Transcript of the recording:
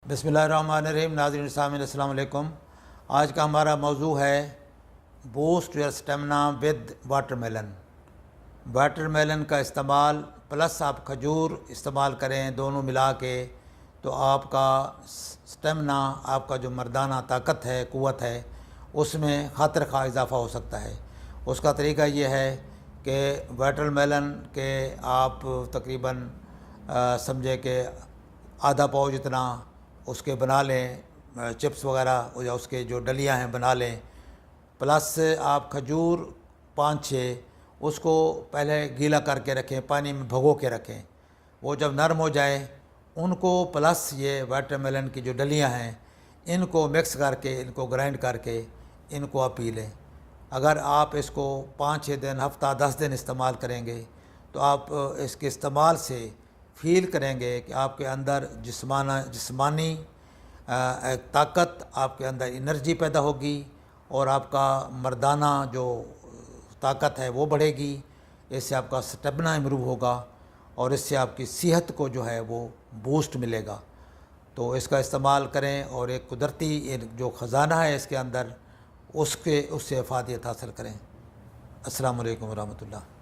बिस्मिल्लाहिर्रहमानिर्रहीम। नाज़रीन सामीन अस्सलाम वालेकुम। आज का हमारा मौजू है boost your stamina with watermelon. Watermelon का इस्तेमाल प्लस आप खजूर इस्तेमाल करें, दोनों मिला के, तो आपका स्टेमिना, आपका जो मर्दाना ताकत है, क़ुव्वत है, उसमें खातिर खा इजाफ़ा हो सकता है। उसका तरीका ये है कि वाटरमेलन के आप तकरीबन समझे कि आधा पाव जितना उसके बना लें, चिप्स वगैरह या उसके जो डलियां हैं बना लें। प्लस आप खजूर 5-6 उसको पहले गीला करके रखें, पानी में भिगो के रखें। वो जब नरम हो जाए उनको प्लस ये वाटरमेलन की जो डलियां हैं इनको मिक्स करके, इनको ग्राइंड करके इनको आप पी लें। अगर आप इसको 5-6 दिन, हफ्ता 10 दिन इस्तेमाल करेंगे तो आप इसके इस्तेमाल से फील करेंगे कि आपके अंदर जिस्मानी ताकत, आपके अंदर एनर्जी पैदा होगी और आपका मर्दाना जो ताकत है वो बढ़ेगी। इससे आपका स्टेमिना इम्प्रूव होगा और इससे आपकी सेहत को जो है वो बूस्ट मिलेगा। तो इसका इस्तेमाल करें और एक कुदरती जो ख़जाना है इसके अंदर उससे अफादियत हासिल करें। अस्सलामु अलैकुम वरहमतुल्लाह।